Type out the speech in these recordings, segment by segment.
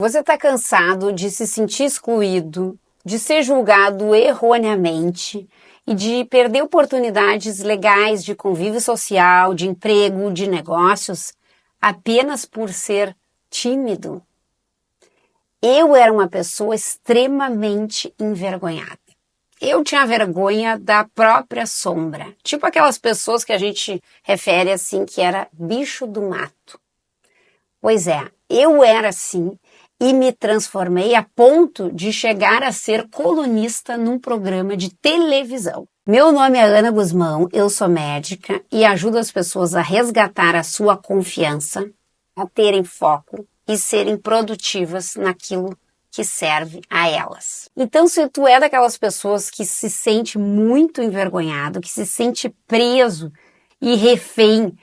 Você está cansado de se sentir excluído, de ser julgado erroneamente e de perder oportunidades legais de convívio social, de emprego, de negócios, apenas por ser tímido? Eu era uma pessoa extremamente envergonhada. Eu tinha vergonha da própria sombra. Tipo aquelas pessoas que a gente refere assim que era bicho do mato. Pois é, eu era assim e me transformei a ponto de chegar a ser colunista num programa de televisão. Meu nome é Ana Guzmão, eu sou médica e ajudo as pessoas a resgatar a sua confiança, a terem foco e serem produtivas naquilo que serve a elas. Então, se tu é daquelas pessoas que se sente muito envergonhado, que se sente preso e refém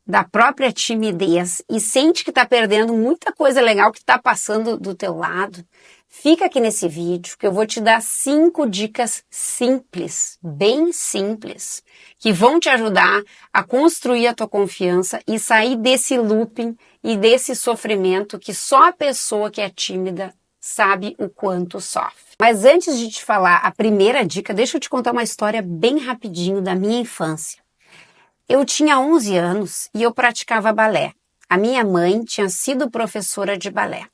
da própria timidez e sente que está perdendo muita coisa legal que está passando do teu lado, fica aqui nesse vídeo que eu vou te dar 5 dicas simples, bem simples, que vão te ajudar a construir a tua confiança e sair desse looping e desse sofrimento que só a pessoa que é tímida sabe o quanto sofre. Mas antes de te falar a primeira dica, deixa eu te contar uma história bem rapidinho da minha infância. Eu tinha 11 anos e eu praticava balé. A minha mãe tinha sido professora de balé.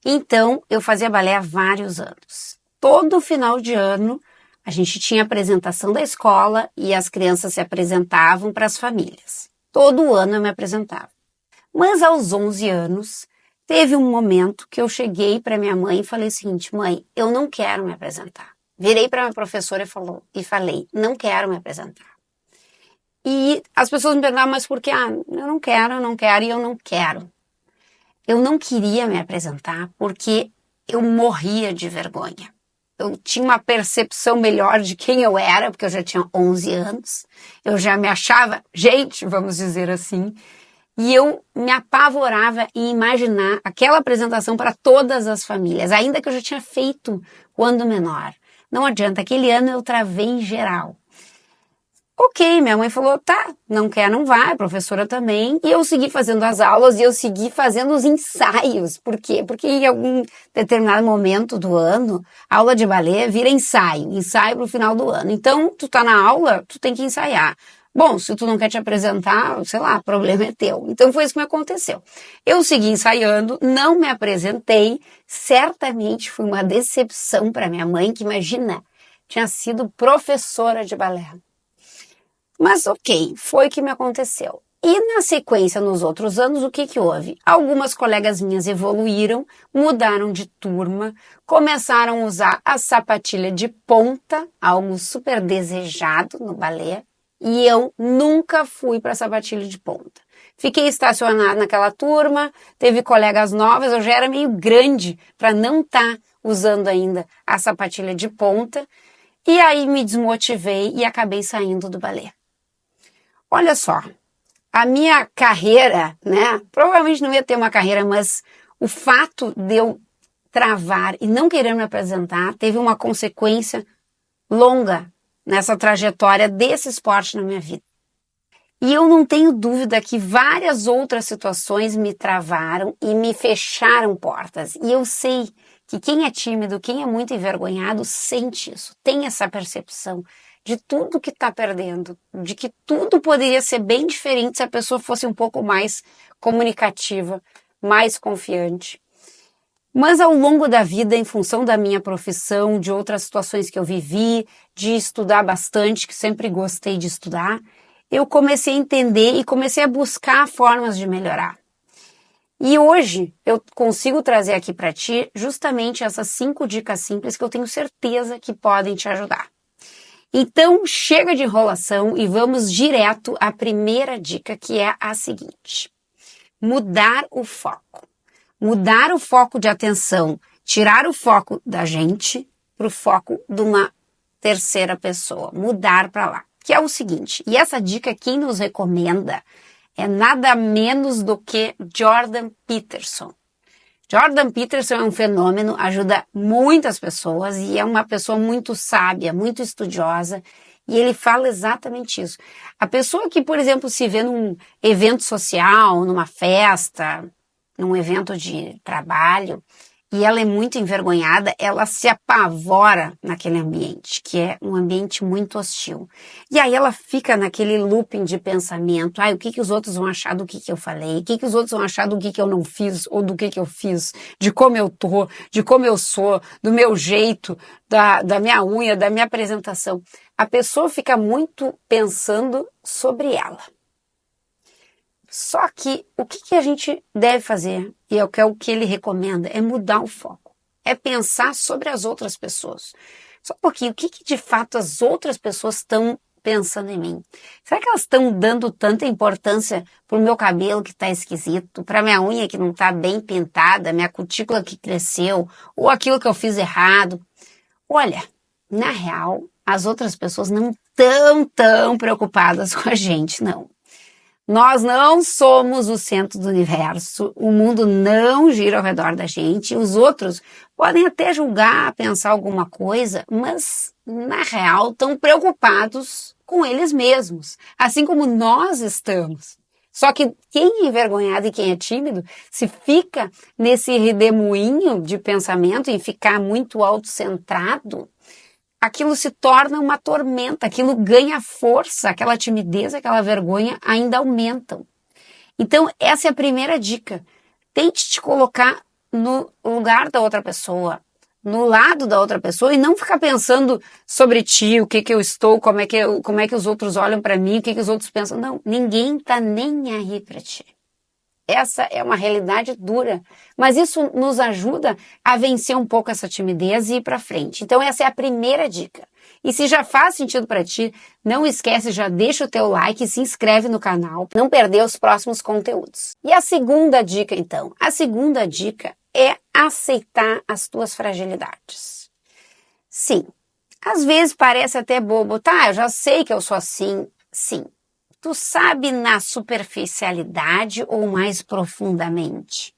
Então, eu fazia balé há vários anos. Todo final de ano, a gente tinha apresentação da escola e as crianças se apresentavam para as famílias. Todo ano eu me apresentava. Mas aos 11 anos, teve um momento que eu cheguei para minha mãe e falei o seguinte: mãe, eu não quero me apresentar. Virei para minha professora e falei, não quero me apresentar. E as pessoas me perguntavam, mas por quê? Eu não quero e eu não quero. Eu não queria me apresentar porque eu morria de vergonha. Eu tinha uma percepção melhor de quem eu era, porque eu já tinha 11 anos. Eu já me achava gente, vamos dizer assim. E eu me apavorava em imaginar aquela apresentação para todas as famílias, ainda que eu já tinha feito quando menor. Não adianta, aquele ano eu travei em geral. Ok, minha mãe falou, tá, não quer, não vai, a professora também. E eu segui fazendo as aulas e eu segui fazendo os ensaios. Por quê? Porque em algum determinado momento do ano, a aula de balé vira ensaio pro final do ano. Então, tu tá na aula, tu tem que ensaiar. Bom, se tu não quer te apresentar, sei lá, o problema é teu. Então foi isso que me aconteceu. Eu segui ensaiando, não me apresentei, certamente foi uma decepção para minha mãe, que imagina, tinha sido professora de balé. Mas ok, foi o que me aconteceu. E na sequência, nos outros anos, o que houve? Algumas colegas minhas evoluíram, mudaram de turma, começaram a usar a sapatilha de ponta, algo super desejado no balé, e eu nunca fui para a sapatilha de ponta. Fiquei estacionada naquela turma, teve colegas novas, eu já era meio grande para não estar usando ainda a sapatilha de ponta, e aí me desmotivei e acabei saindo do balé. Olha só, a minha carreira, né, provavelmente não ia ter uma carreira, mas o fato de eu travar e não querer me apresentar teve uma consequência longa nessa trajetória desse esporte na minha vida. E eu não tenho dúvida que várias outras situações me travaram e me fecharam portas. E eu sei que quem é tímido, quem é muito envergonhado, sente isso, tem essa percepção de tudo que está perdendo, de que tudo poderia ser bem diferente se a pessoa fosse um pouco mais comunicativa, mais confiante. Mas ao longo da vida, em função da minha profissão, de outras situações que eu vivi, de estudar bastante, que sempre gostei de estudar, eu comecei a entender e comecei a buscar formas de melhorar. E hoje eu consigo trazer aqui para ti justamente essas 5 dicas simples que eu tenho certeza que podem te ajudar. Então, chega de enrolação e vamos direto à primeira dica, que é a seguinte: mudar o foco. Mudar o foco de atenção, tirar o foco da gente para o foco de uma terceira pessoa, mudar para lá. Que é o seguinte, e essa dica quem nos recomenda é nada menos do que Jordan Peterson. Jordan Peterson é um fenômeno, ajuda muitas pessoas e é uma pessoa muito sábia, muito estudiosa, e ele fala exatamente isso. A pessoa que, por exemplo, se vê num evento social, numa festa, num evento de trabalho e ela é muito envergonhada, ela se apavora naquele ambiente, que é um ambiente muito hostil. E aí ela fica naquele looping de pensamento, o que os outros vão achar do que eu falei, o que os outros vão achar do que eu não fiz, ou do que eu fiz, de como eu tô, de como eu sou, do meu jeito, da minha unha, da minha apresentação. A pessoa fica muito pensando sobre ela. Só que o que a gente deve fazer, e é o que ele recomenda, é mudar o foco. É pensar sobre as outras pessoas. Só um pouquinho, o que de fato as outras pessoas estão pensando em mim? Será que elas estão dando tanta importância pro meu cabelo que tá esquisito, pra minha unha que não tá bem pintada, minha cutícula que cresceu, ou aquilo que eu fiz errado? Olha, na real, as outras pessoas não estão tão preocupadas com a gente, não. Nós não somos o centro do universo, o mundo não gira ao redor da gente, os outros podem até julgar, pensar alguma coisa, mas na real estão preocupados com eles mesmos, assim como nós estamos. Só que quem é envergonhado e quem é tímido, se fica nesse redemoinho de pensamento e ficar muito autocentrado, aquilo se torna uma tormenta, aquilo ganha força, aquela timidez, aquela vergonha ainda aumentam. Então, essa é a primeira dica. Tente te colocar no lugar da outra pessoa, no lado da outra pessoa e não ficar pensando sobre ti, o que eu estou, como é que os outros olham para mim, o que os outros pensam. Não, ninguém tá nem aí para ti. Essa é uma realidade dura, mas isso nos ajuda a vencer um pouco essa timidez e ir para frente. Então essa é a primeira dica. E se já faz sentido para ti, não esquece, já deixa o teu like e se inscreve no canal para não perder os próximos conteúdos. E a segunda dica então? A segunda dica é aceitar as tuas fragilidades. Sim, às vezes parece até bobo, eu já sei que eu sou assim, sim. Tu sabe na superficialidade ou mais profundamente?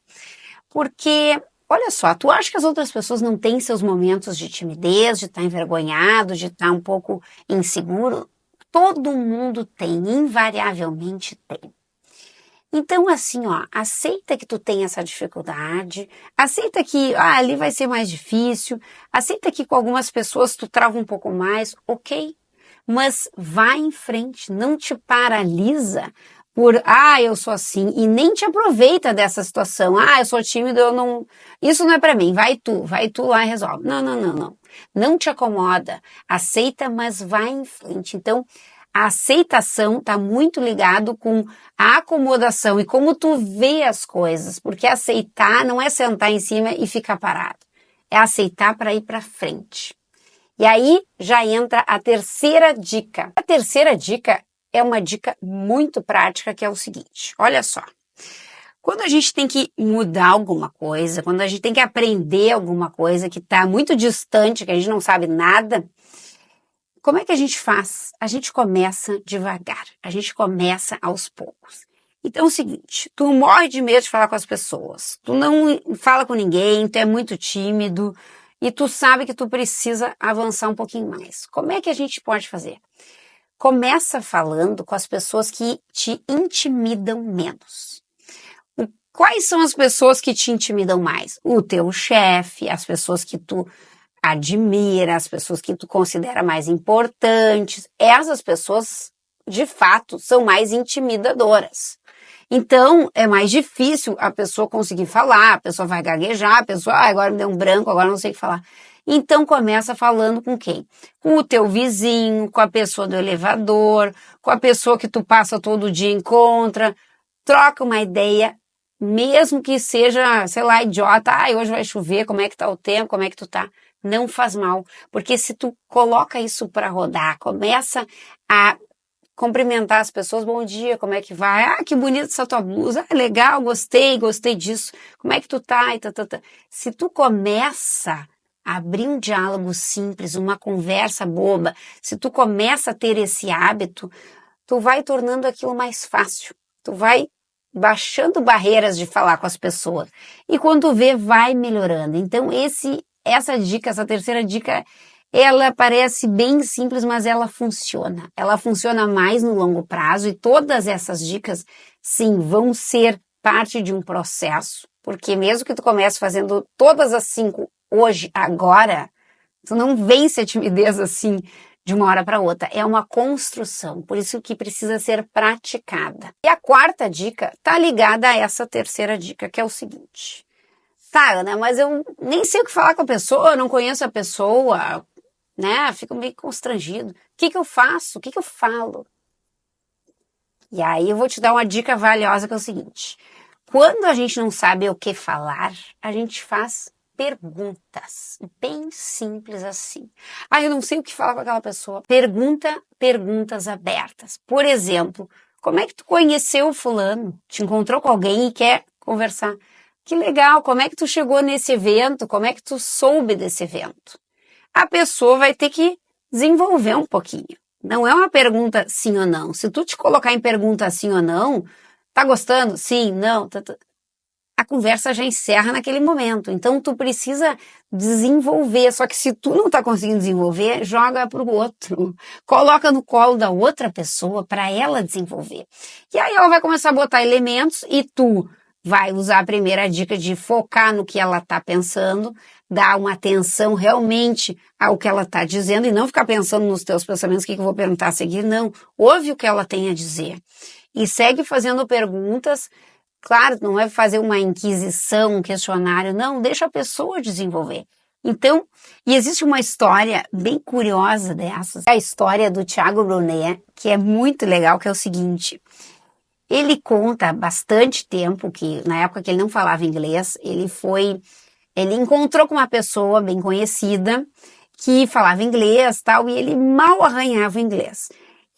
Porque, olha só, tu acha que as outras pessoas não têm seus momentos de timidez, de estar envergonhado, de estar um pouco inseguro? Todo mundo tem, invariavelmente tem. Então, assim, aceita que tu tem essa dificuldade, aceita que ali vai ser mais difícil, aceita que com algumas pessoas tu trava um pouco mais, ok? Mas vai em frente, não te paralisa por, eu sou assim, e nem te aproveita dessa situação. Eu sou tímido, isso não é pra mim, vai tu lá e resolve. Não. Não te acomoda, aceita, mas vai em frente. Então, a aceitação tá muito ligado com a acomodação e como tu vê as coisas, porque aceitar não é sentar em cima e ficar parado, é aceitar para ir pra frente. E aí já entra a terceira dica. A terceira dica é uma dica muito prática, que é o seguinte, olha só. Quando a gente tem que mudar alguma coisa, quando a gente tem que aprender alguma coisa que está muito distante, que a gente não sabe nada, como é que a gente faz? A gente começa devagar, a gente começa aos poucos. Então é o seguinte, tu morre de medo de falar com as pessoas, tu não fala com ninguém, tu é muito tímido, e tu sabe que tu precisa avançar um pouquinho mais. Como é que a gente pode fazer? Começa falando com as pessoas que te intimidam menos. Quais são as pessoas que te intimidam mais? O teu chefe, as pessoas que tu admira, as pessoas que tu considera mais importantes. Essas pessoas, de fato, são mais intimidadoras. Então, é mais difícil a pessoa conseguir falar, a pessoa vai gaguejar, a pessoa, agora me deu um branco, agora não sei o que falar. Então, começa falando com quem? Com o teu vizinho, com a pessoa do elevador, com a pessoa que tu passa todo dia e encontra. Troca uma ideia, mesmo que seja, sei lá, idiota. Hoje vai chover, como é que tá o tempo, como é que tu tá? Não faz mal, porque se tu coloca isso para rodar, começa a cumprimentar as pessoas, bom dia, como é que vai? Que bonita essa tua blusa, legal, gostei disso, como é que tu tá? Se tu começa a abrir um diálogo simples, uma conversa boba, se tu começa a ter esse hábito, tu vai tornando aquilo mais fácil, tu vai baixando barreiras de falar com as pessoas, e quando tu vê, vai melhorando. Então essa terceira dica, ela parece bem simples, mas ela funciona mais no longo prazo, e todas essas dicas, sim, vão ser parte de um processo, porque mesmo que tu comece fazendo todas as 5 hoje, agora, tu não vence a timidez assim de uma hora para outra. É uma construção, por isso que precisa ser praticada. E a quarta dica tá ligada a essa terceira dica, que é o seguinte. Tá, Ana, mas eu nem sei o que falar com a pessoa, eu não conheço a pessoa, né? Fico meio constrangido. O que eu faço? O que eu falo? E aí eu vou te dar uma dica valiosa, que é o seguinte. Quando a gente não sabe o que falar, a gente faz perguntas, bem simples assim. Ah, eu não sei o que falar com aquela pessoa. Pergunta perguntas abertas. Por exemplo, como é que tu conheceu o fulano? Te encontrou com alguém e quer conversar? Que legal, como é que tu chegou nesse evento? Como é que tu soube desse evento? A pessoa vai ter que desenvolver um pouquinho. Não é uma pergunta sim ou não. Se tu te colocar em pergunta sim ou não, tá gostando? Sim, não. A conversa já encerra naquele momento. Então, tu precisa desenvolver. Só que se tu não tá conseguindo desenvolver, joga pro outro. Coloca no colo da outra pessoa para ela desenvolver. E aí ela vai começar a botar elementos e tu vai usar a primeira dica de focar no que ela tá pensando, dar uma atenção realmente ao que ela tá dizendo e não ficar pensando nos teus pensamentos, o que eu vou perguntar a seguir. Não. Ouve o que ela tem a dizer. E segue fazendo perguntas. Claro, não é fazer uma inquisição, um questionário, não, deixa a pessoa desenvolver. Então, e existe uma história bem curiosa dessas, é a história do Tiago Brunet, que é muito legal, que é o seguinte, ele conta há bastante tempo que, na época que ele não falava inglês, ele encontrou com uma pessoa bem conhecida, que falava inglês, tal, e ele mal arranhava o inglês.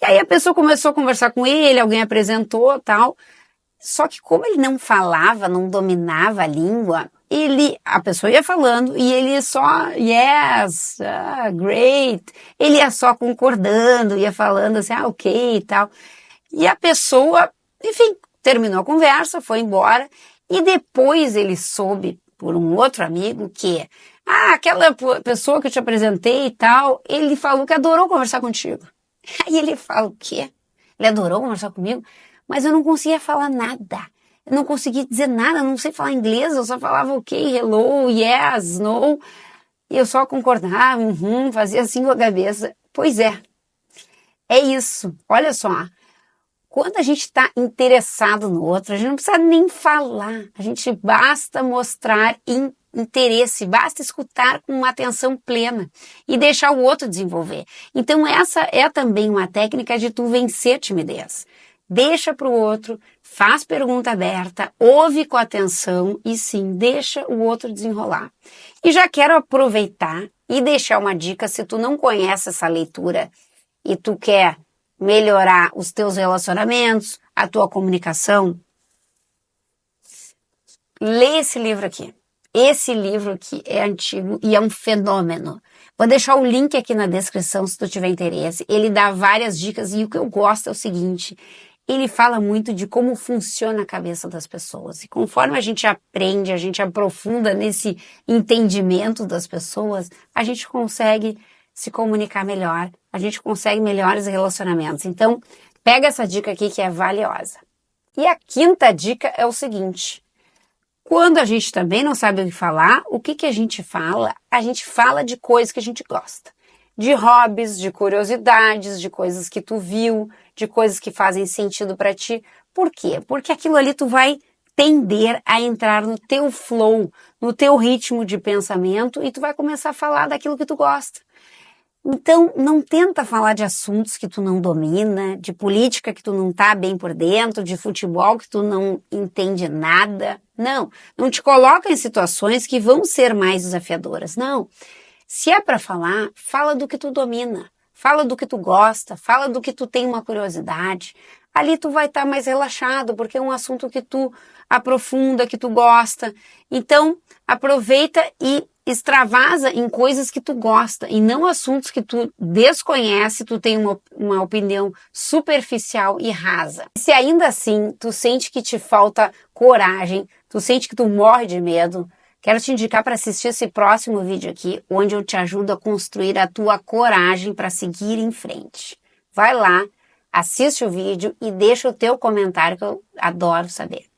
E aí a pessoa começou a conversar com ele, alguém apresentou, tal. Só que como ele não falava, não dominava a língua, a pessoa ia falando e ele só, yes, great, ele ia só concordando, ia falando assim, ok e tal. E a pessoa, enfim, terminou a conversa, foi embora e depois ele soube por um outro amigo que, aquela pessoa que eu te apresentei e tal, ele falou que adorou conversar contigo. Aí ele fala, o quê? Ele adorou conversar comigo? Mas eu não conseguia falar nada. Eu não conseguia dizer nada, eu não sei falar inglês, eu só falava ok, hello, yes, no. E eu só concordava, fazia assim com a cabeça. Pois é isso. Olha só, quando a gente está interessado no outro, a gente não precisa nem falar. A gente basta mostrar interesse, basta escutar com uma atenção plena e deixar o outro desenvolver. Então essa é também uma técnica de tu vencer a timidez. Deixa para o outro, faz pergunta aberta, ouve com atenção e sim, deixa o outro desenrolar. E já quero aproveitar e deixar uma dica, se tu não conhece essa leitura e tu quer melhorar os teus relacionamentos, a tua comunicação, lê esse livro aqui. Esse livro aqui é antigo e é um fenômeno. Vou deixar o link aqui na descrição se tu tiver interesse. Ele dá várias dicas e o que eu gosto é o seguinte, ele fala muito de como funciona a cabeça das pessoas. E conforme a gente aprende, a gente aprofunda nesse entendimento das pessoas, a gente consegue se comunicar melhor, a gente consegue melhores relacionamentos. Então, pega essa dica aqui que é valiosa. E a quinta dica é o seguinte, quando a gente também não sabe o que falar, o que a gente fala? A gente fala de coisas que a gente gosta. De hobbies, de curiosidades, de coisas que tu viu, de coisas que fazem sentido para ti. Por quê? Porque aquilo ali tu vai tender a entrar no teu flow, no teu ritmo de pensamento e tu vai começar a falar daquilo que tu gosta. Então, não tenta falar de assuntos que tu não domina, de política que tu não tá bem por dentro, de futebol que tu não entende nada. Não te coloca em situações que vão ser mais desafiadoras. Não. Se é para falar, fala do que tu domina, fala do que tu gosta, fala do que tu tem uma curiosidade. Ali tu vai estar mais relaxado, porque é um assunto que tu aprofunda, que tu gosta. Então, aproveita e extravasa em coisas que tu gosta e não assuntos que tu desconhece, tu tem uma opinião superficial e rasa. Se ainda assim tu sente que te falta coragem, tu sente que tu morre de medo, quero te indicar para assistir esse próximo vídeo aqui, onde eu te ajudo a construir a tua coragem para seguir em frente. Vai lá, assiste o vídeo e deixa o teu comentário que eu adoro saber.